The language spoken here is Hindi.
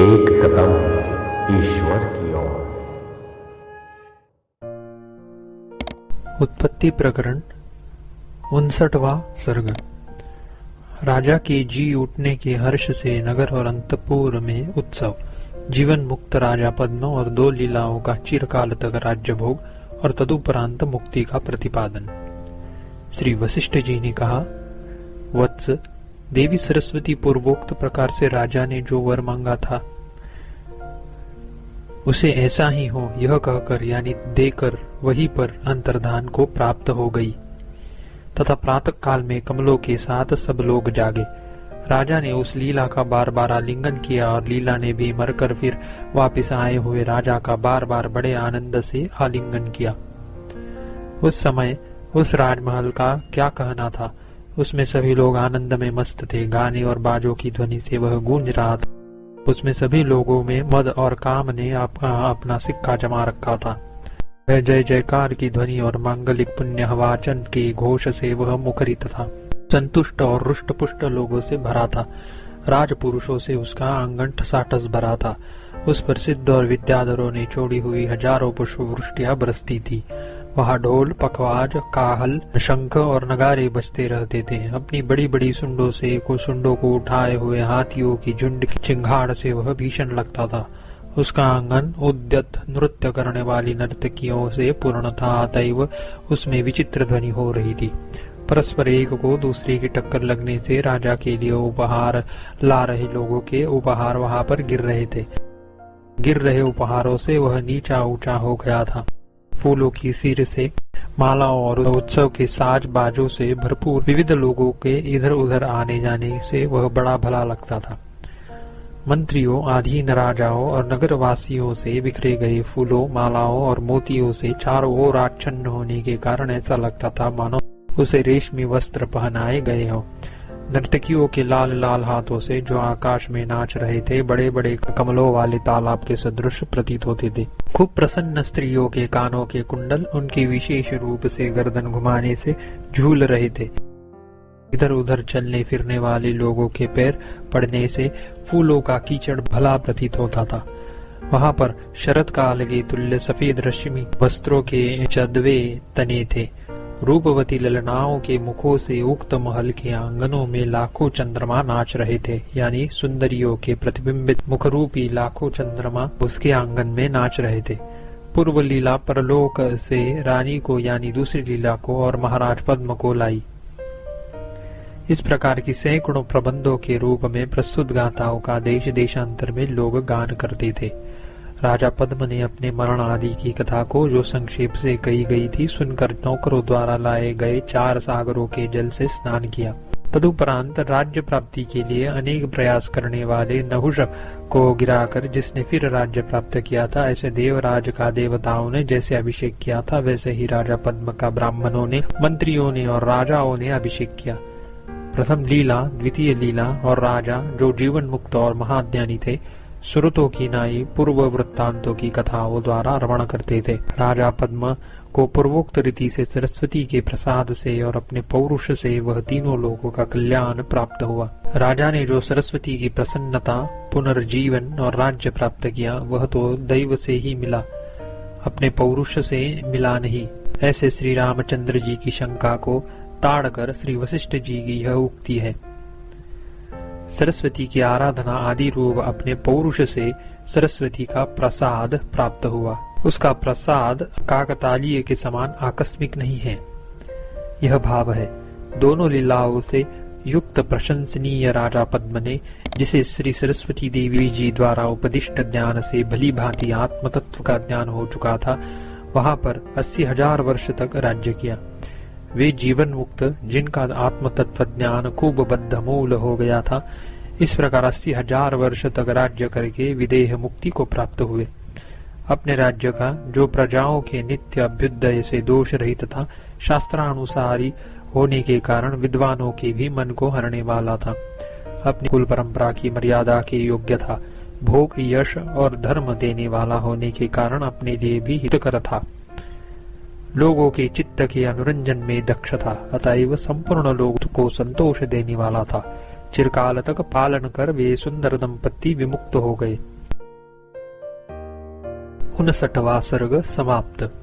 एक कदम ईश्वर की ओर। उत्पत्ति प्रकरण 59वां सर्ग। राजा के जी उठने के हर्ष से नगर और अंतपुर में उत्सव। जीवन मुक्त राजा पद्म और 2 लीलाओं का चिरकाल तक राज्य भोग और तदुपरांत मुक्ति का प्रतिपादन। श्री वशिष्ठ जी ने कहा, वत्स, देवी सरस्वती पूर्वोक्त प्रकार से राजा ने जो वर मांगा था उसे ऐसा ही हो, यह कहकर यानी देकर वहीं पर अंतर्धान को प्राप्त हो गई तथा प्रातः काल में कमलों के साथ सब लोग जागे। राजा ने उस लीला का बार बार आलिंगन किया और लीला ने भी मरकर फिर वापस आए हुए राजा का बार बार बड़े आनंद से आलिंगन किया। उस समय उस राजमहल का क्या कहना था, उसमें सभी लोग आनंद में मस्त थे। गाने और बाजों की ध्वनि से वह गूंज रहा था। उसमें सभी लोगों में मद और काम ने अपना सिक्का जमा रखा था। वह जय जयकार की ध्वनि और मांगलिक पुण्य वाचन के घोष से वह मुखरित था। संतुष्ट और रुष्ट पुष्ट लोगों से भरा था। राजपुरुषों से उसका आंगन ठसाठस भरा था। उस पर सिद्ध और विद्याधरों ने छोड़ी हुई हजारों पुष्प वृष्टियां बरसती थी। वहाँ ढोल, पखवाज, काहल, शंख और नगारे बजते रहते थे। अपनी बड़ी बड़ी सुंडों से सुंडों को उठाए हुए हाथियों की झुंड की चिंगाड़ से वह भीषण लगता था। उसका आंगन उद्यत नृत्य करने वाली नर्तकियों से पूर्ण था, अतएव उसमें विचित्र ध्वनि हो रही थी। परस्पर एक को दूसरे की टक्कर लगने से राजा के लिए उपहार ला रहे लोगों के उपहार वहां पर गिर रहे थे। गिर रहे उपहारों से वह नीचा ऊंचा हो गया था। फूलों की सिर से, मालाओं और उत्सव के साज बाजों से भरपूर विविध लोगों के इधर उधर आने जाने से वह बड़ा भला लगता था। मंत्रियों, अधीन राजाओं और नगर वासियों से बिखरे गए फूलों, मालाओं और मोतियों से चारों ओर आच्छन्न होने के कारण ऐसा लगता था मानो उसे रेशमी वस्त्र पहनाए गए हों। नर्तकियों के लाल लाल हाथों से जो आकाश में नाच रहे थे बड़े बड़े कमलों वाले तालाब के सदृश प्रतीत होते थे। खूब प्रसन्न स्त्रियों के कानों के कुंडल उनके विशेष रूप से गर्दन घुमाने से झूल रहे थे। इधर उधर चलने फिरने वाले लोगों के पैर पड़ने से फूलों का कीचड़ भला प्रतीत होता था। वहां पर शरद काल के तुल्य सफेद रश्मि वस्त्रों के चदवे तने थे। रूपवती ललनाओं के मुखों से उक्त महल के आंगनों में लाखों चंद्रमा नाच रहे थे, यानी सुंदरियों के प्रतिबिंबित मुखरूपी लाखों चंद्रमा उसके आंगन में नाच रहे थे। पूर्व लीला परलोक से रानी को यानी दूसरी लीला को और महाराज पद्म को लाई। इस प्रकार की सैकड़ों प्रबंधों के रूप में प्रस्तुत गाथाओं का देश देशांतर में लोग गान करते थे। राजा पद्म ने अपने मरण आदि की कथा को जो संक्षेप से कही गई थी सुनकर नौकरों द्वारा लाए गए 4 सागरों के जल से स्नान किया। तदुपरांत राज्य प्राप्ति के लिए अनेक प्रयास करने वाले नहुष को गिराकर जिसने फिर राज्य प्राप्त किया था, ऐसे देवराज का देवताओं ने जैसे अभिषेक किया था वैसे ही राजा पद्म का ब्राह्मणों ने, मंत्रियों ने और राजाओं ने अभिषेक किया। प्रथम लीला, द्वितीय लीला और राजा जो जीवन मुक्त और महाज्ञानी थे, श्रुतों की नाई पूर्व वृत्तांतों की कथाओं द्वारा रमण करते थे। राजा पद्म को पूर्वोक्त रीति से सरस्वती के प्रसाद से और अपने पौरुष से वह तीनों लोगों का कल्याण प्राप्त हुआ। राजा ने जो सरस्वती की प्रसन्नता, पुनर्जीवन और राज्य प्राप्त किया वह तो दैव से ही मिला, अपने पौरुष से मिला नहीं। ऐसे श्री रामचंद्र जी की शंका को ताड़कर श्री वशिष्ठ जी की यह उक्ति है। सरस्वती की आराधना आदि रूप अपने पौरुष से सरस्वती का प्रसाद प्राप्त हुआ। उसका प्रसाद काकतालीय के समान आकस्मिक नहीं है, यह भाव है। दोनों लीलाओं से युक्त प्रशंसनीय राजा पद्म ने, जिसे श्री सरस्वती देवी जी द्वारा उपदिष्ट ज्ञान से भली भांति आत्म तत्व का ज्ञान हो चुका था, वहां पर 80,000 वर्ष तक राज्य किया। वे जीवन मुक्त जिनका आत्म तत्व ज्ञान खूब बद्ध मूल हो गया था, इस प्रकार 80,000 वर्ष तक राज्य करके विदेह मुक्ति को प्राप्त हुए। अपने राज्य का जो प्रजाओं के नित्य अभ्युदय से दोष रहित तथा शास्त्रानुसारी होने के कारण विद्वानों के भी मन को हरने वाला था। अपनी कुल परंपरा की मर्यादा के योग्य था। भोग, यश और धर्म देने वाला होने के कारण अपने लिए भी हितकर था। लोगों के चित्त के अनुरंजन में दक्ष था, अतएव संपूर्ण लोगों को संतोष देने वाला था। चिरकाल तक पालन कर वे सुंदर दंपत्ति विमुक्त हो गए। 59वां सर्ग समाप्त।